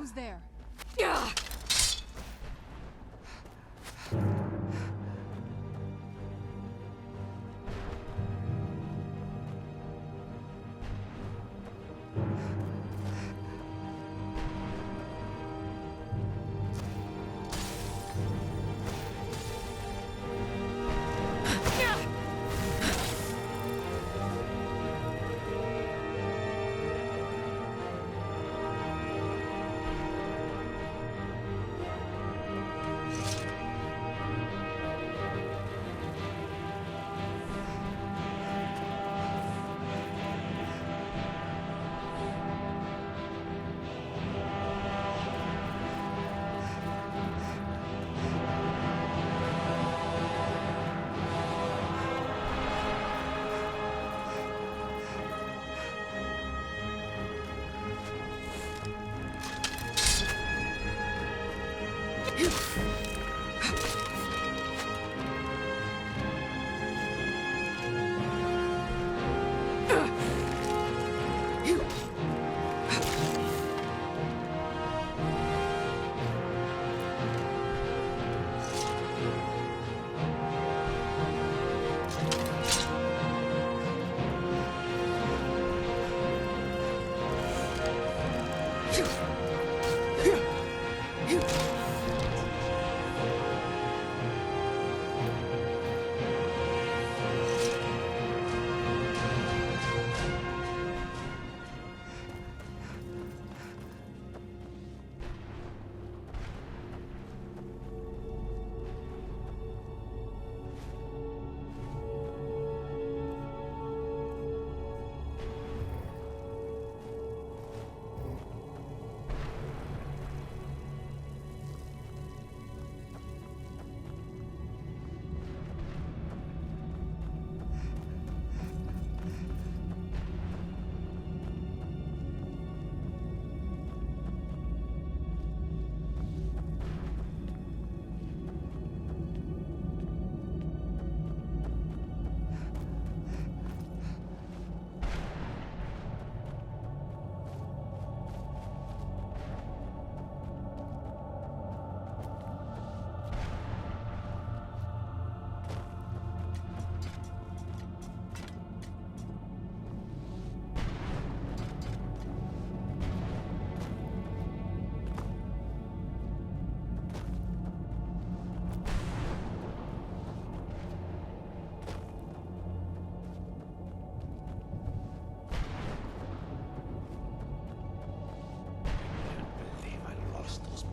Who's there? Yeah.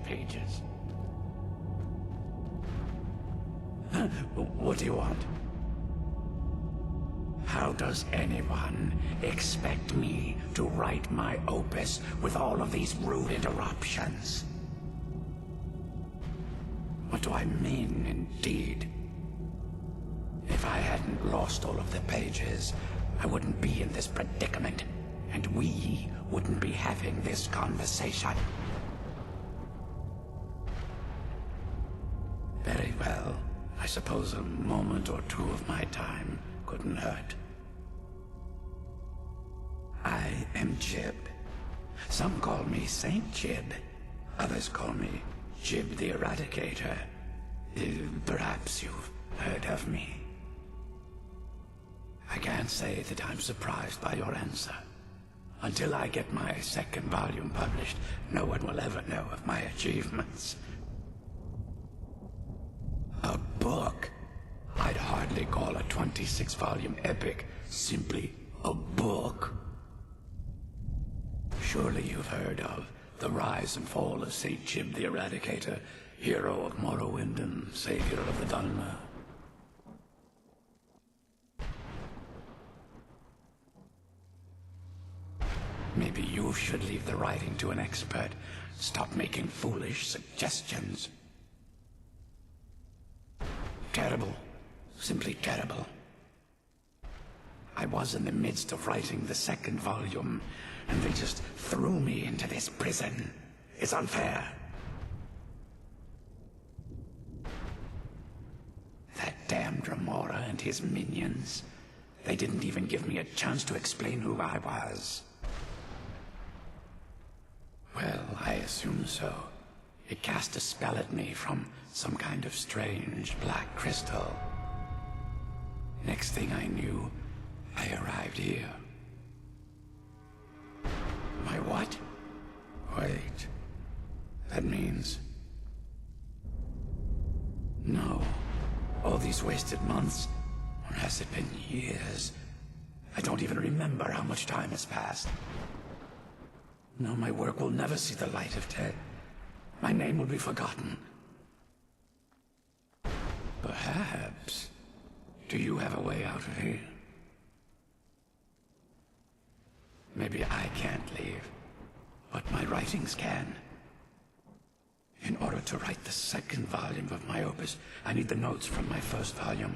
Pages. What do you want? How does anyone expect me to write my opus with all of these rude interruptions? What do I mean, indeed? If I hadn't lost all of the pages, I wouldn't be in this predicament, and we wouldn't be having this conversation. Very well. I suppose a moment or two of my time couldn't hurt. I am Jib. Some call me Saint Jib. Others call me Jib the Eradicator. Perhaps you've heard of me. I can't say that I'm surprised by your answer. Until I get my second volume published, no one will ever know of my achievements. A book? I'd hardly call a 26-volume epic simply a book. Surely you've heard of the rise and fall of Saint Jib the Eradicator, hero of Morrowind and savior of the Dhalma. Maybe you should leave the writing to an expert. Stop making foolish suggestions. Terrible. Simply terrible. I was in the midst of writing the second volume, and they just threw me into this prison. It's unfair. That damned Remora and his minions. They didn't even give me a chance to explain who I was. Well, I assume so. It cast a spell at me from some kind of strange black crystal. Next thing I knew, I arrived here. My what? Wait. That means... No. All these wasted months? Or has it been years? I don't even remember how much time has passed. No, my work will never see the light of day. My name will be forgotten. Perhaps. Do you have a way out of here? Maybe I can't leave, but my writings can. In order to write the second volume of my opus, I need the notes from my first volume.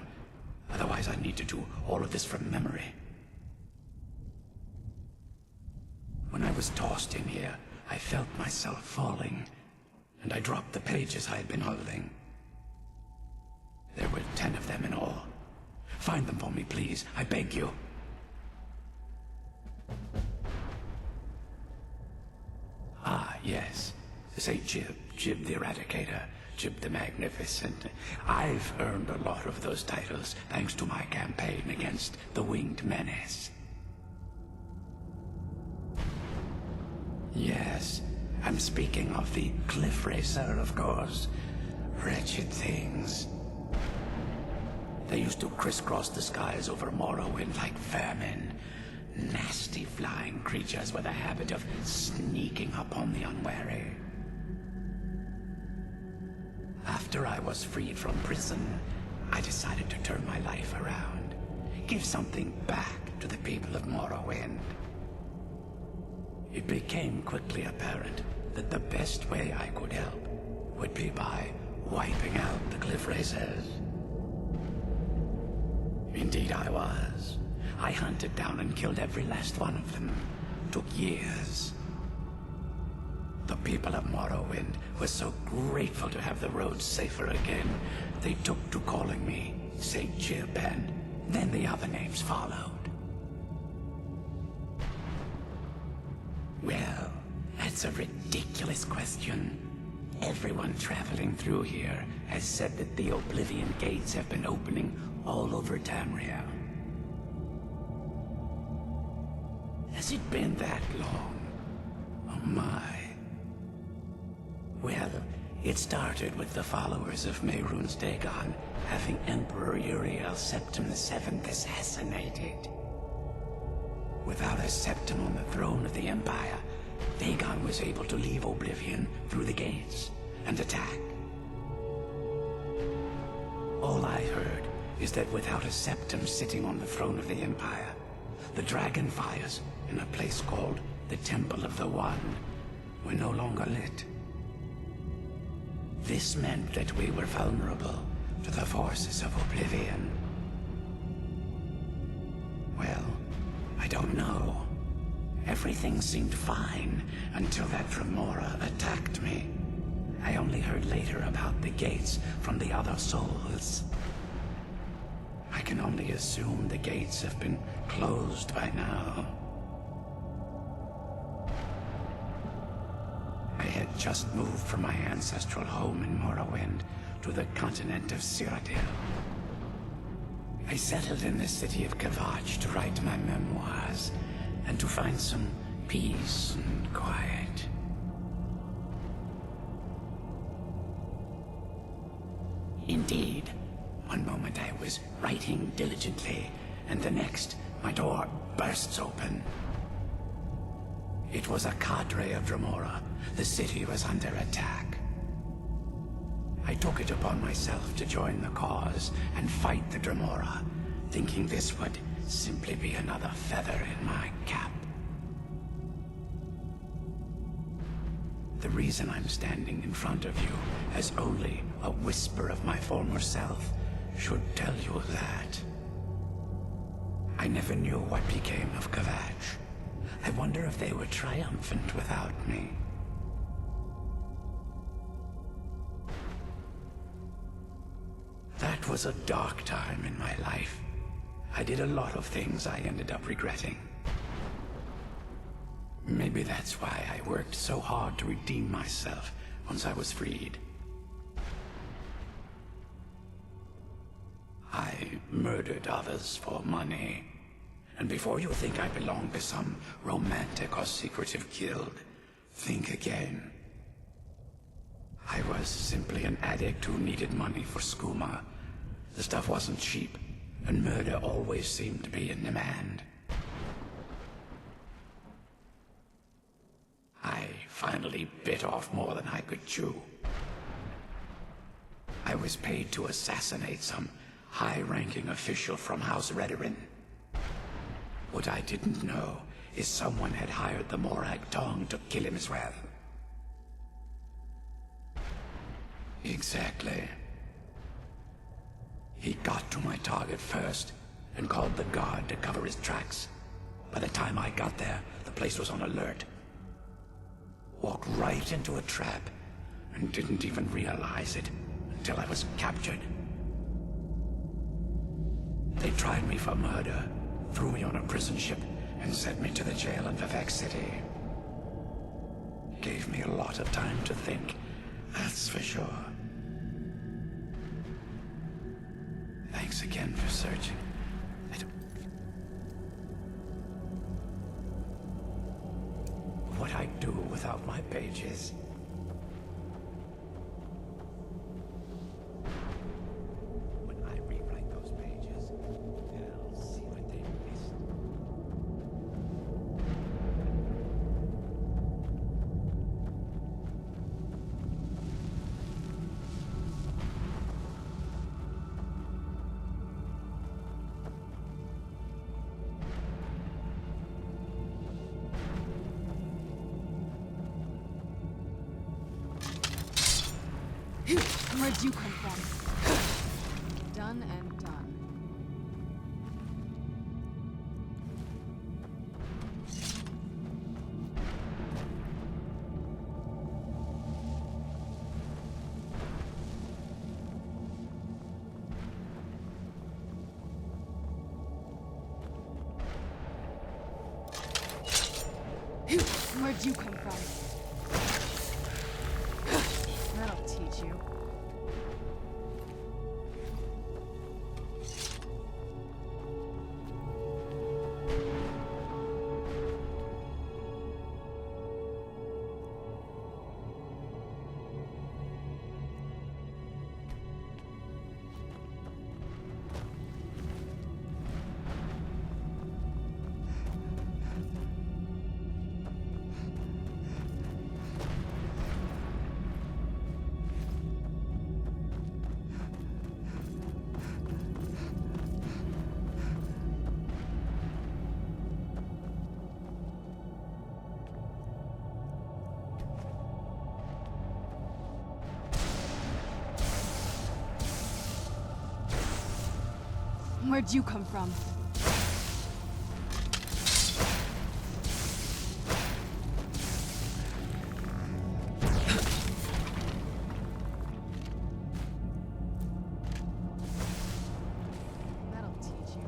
Otherwise, I need to do all of this from memory. When I was tossed in here, I felt myself falling, and I dropped the pages I had been holding. There were 10 of them in all. Find them for me, please. I beg you. Ah, yes. Say Jib, Jib the Eradicator, Jib the Magnificent. I've earned a lot of those titles thanks to my campaign against the Winged Menace. Yes, I'm speaking of the Cliff Racer, of course. Wretched things. They used to crisscross the skies over Morrowind like vermin. Nasty flying creatures with a habit of sneaking upon the unwary. After I was freed from prison, I decided to turn my life around. Give something back to the people of Morrowind. It became quickly apparent that the best way I could help would be by wiping out the Cliff Racers. Indeed I was. I hunted down and killed every last one of them. Took years. The people of Morrowind were so grateful to have the roads safer again, they took to calling me Saint Jib, and then the other names followed. Well, that's a ridiculous question. Everyone traveling through here has said that the Oblivion Gates have been opening all over Tamriel. Has it been that long? Oh my. Well, it started with the followers of Mehrunes Dagon having Emperor Uriel Septim VII assassinated. Without a Septim on the throne of the Empire, Dagon was able to leave Oblivion through the gates and attack. All I heard is that without a Septim sitting on the throne of the Empire, the dragon fires in a place called the Temple of the One were no longer lit. This meant that we were vulnerable to the forces of Oblivion. Well, I don't know. Everything seemed fine until that Remora attacked me. I only heard later about the gates from the other souls. I can only assume the gates have been closed by now. I had just moved from my ancestral home in Morrowind to the continent of Cyrodiil. I settled in the city of Kavach to write my memoirs and to find some peace and quiet. Indeed, one moment I was writing diligently, and the next, my door bursts open. It was a cadre of Dremora. The city was under attack. I took it upon myself to join the cause and fight the Dremora, thinking this would simply be another feather in my cap. The reason I'm standing in front of you as only a whisper of my former self should tell you that. I never knew what became of Kavach. I wonder if they were triumphant without me. That was a dark time in my life. I did a lot of things I ended up regretting. Maybe that's why I worked so hard to redeem myself once I was freed. I murdered others for money. And before you think I belong to some romantic or secretive guild, think again. I was simply an addict who needed money for skooma. The stuff wasn't cheap, and murder always seemed to be in demand. I finally bit off more than I could chew. I was paid to assassinate some high-ranking official from House Redorin. What I didn't know is someone had hired the Morag Tong to kill him as well. Exactly. He got to my target first and called the guard to cover his tracks. By the time I got there, the place was on alert. Walked right into a trap and didn't even realize it until I was captured. They tried me for murder, threw me on a prison ship, and sent me to the jail in Vivek City. Gave me a lot of time to think, that's for sure. Thanks again for searching. What I'd do without my pages. When I rewrite those pages, I'll see what they missed. Where'd you come from? Done and done. Where'd you come from? That'll teach you. Where'd you come from? That'll teach you.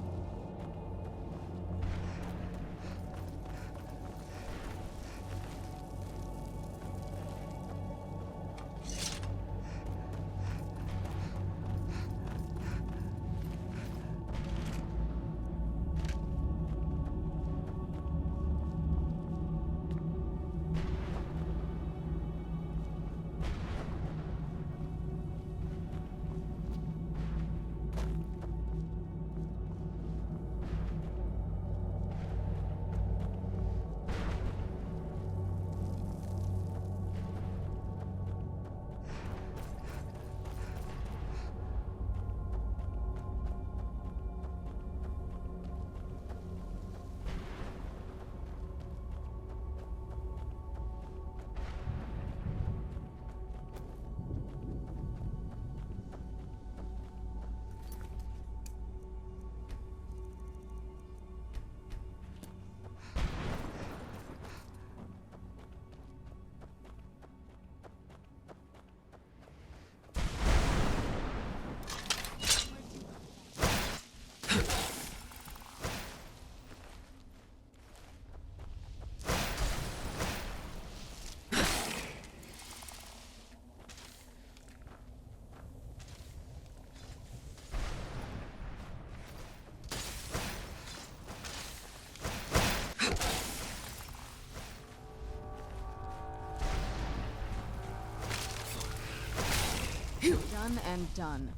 Done and done.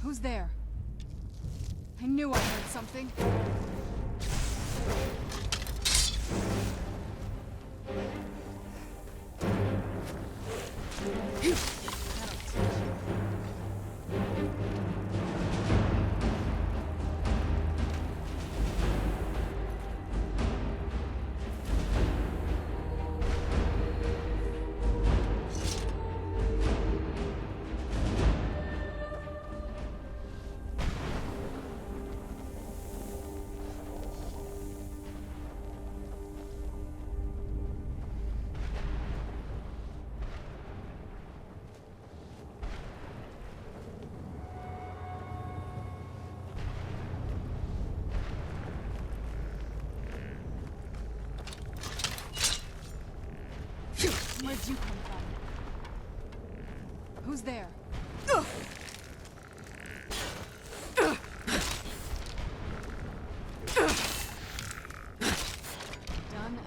Who's there? I knew I heard something. Where'd you come from? Who's there? Done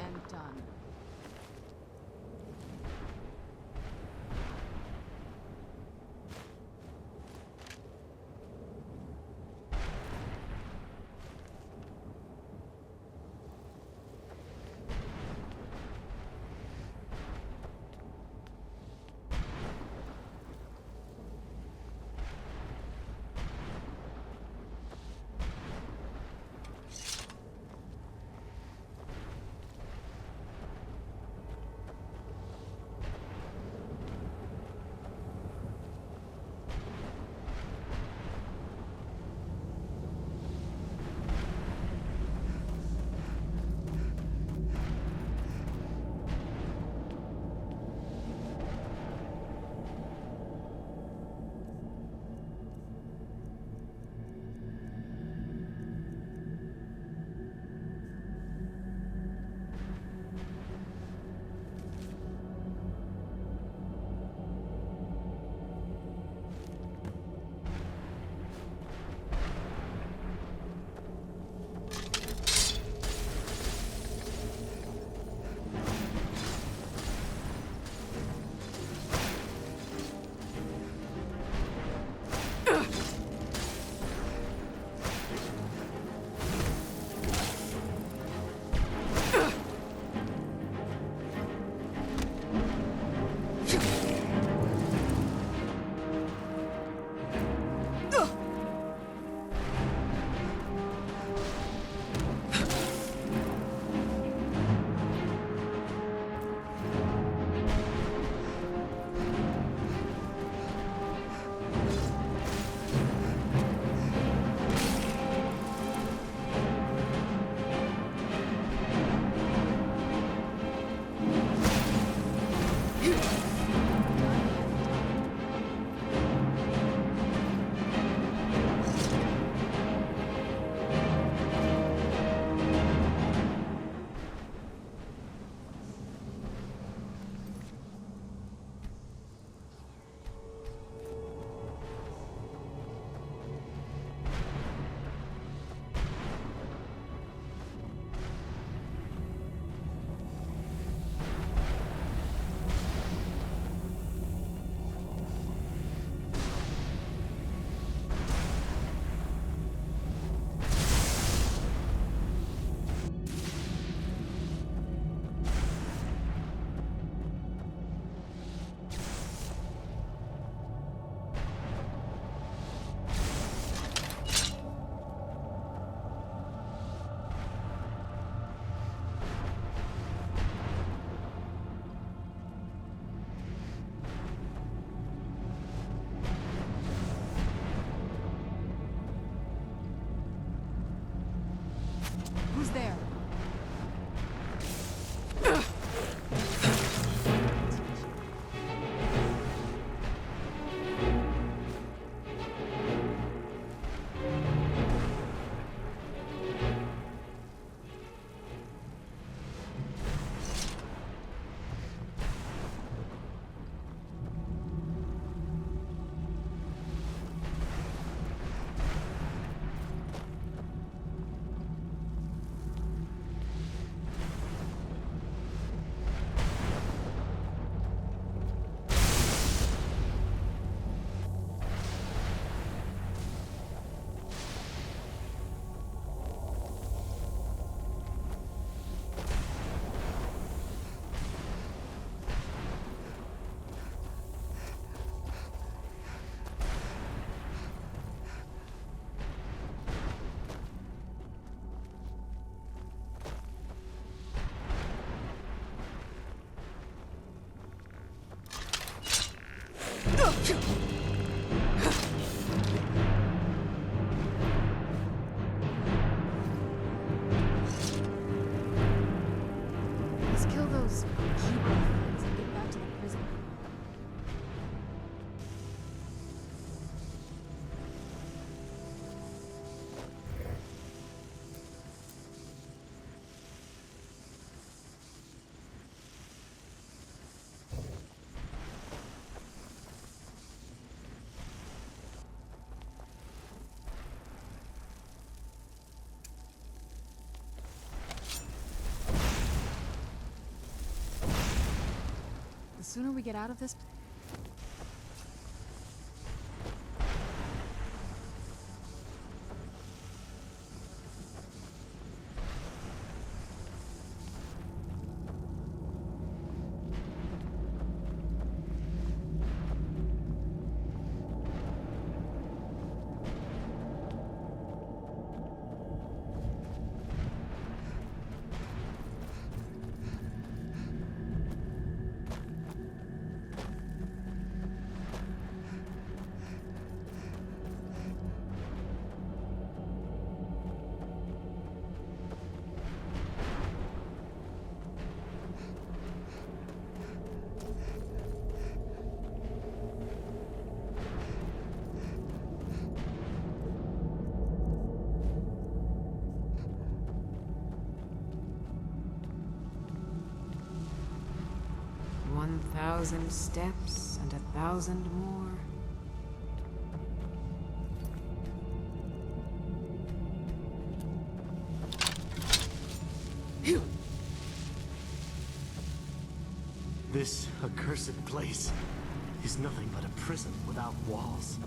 and done. Let's kill those keeper things and get back to the prison. The sooner we get out of this... Thousand steps and 1,000 more. This accursed place is nothing but a prison without walls.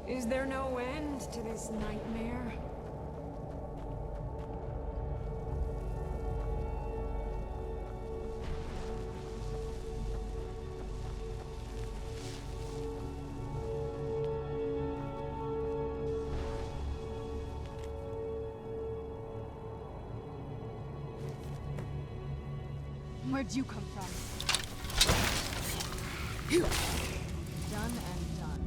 Is there no end to this nightmare? Where'd you come from? Done and done.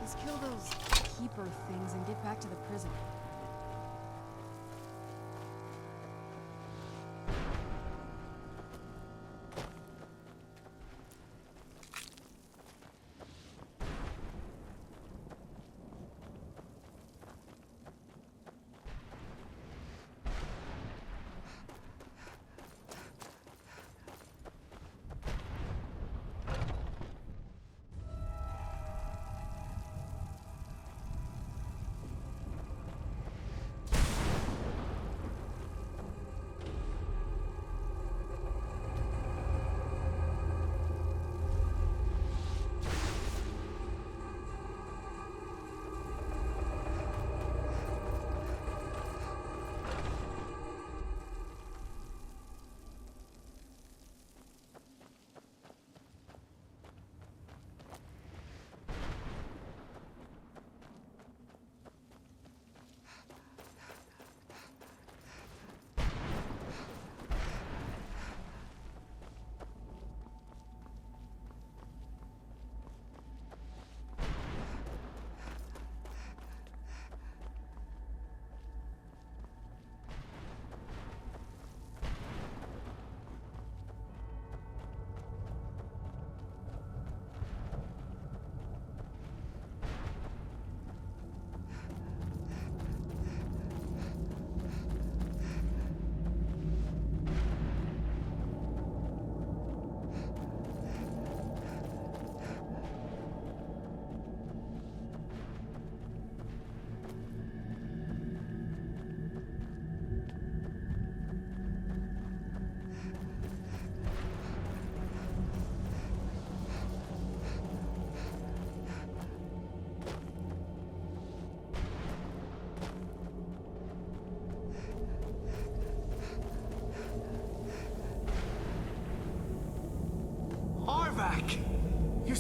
Let's kill those keeper things and get back to the prison.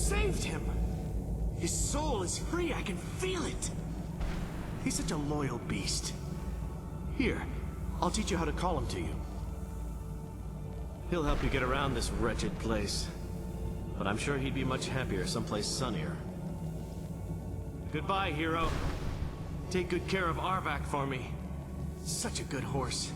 saved him! His soul is free, I can feel it! He's such a loyal beast. Here, I'll teach you how to call him to you. He'll help you get around this wretched place. But I'm sure he'd be much happier someplace sunnier. Goodbye, hero. Take good care of Arvak for me. Such a good horse.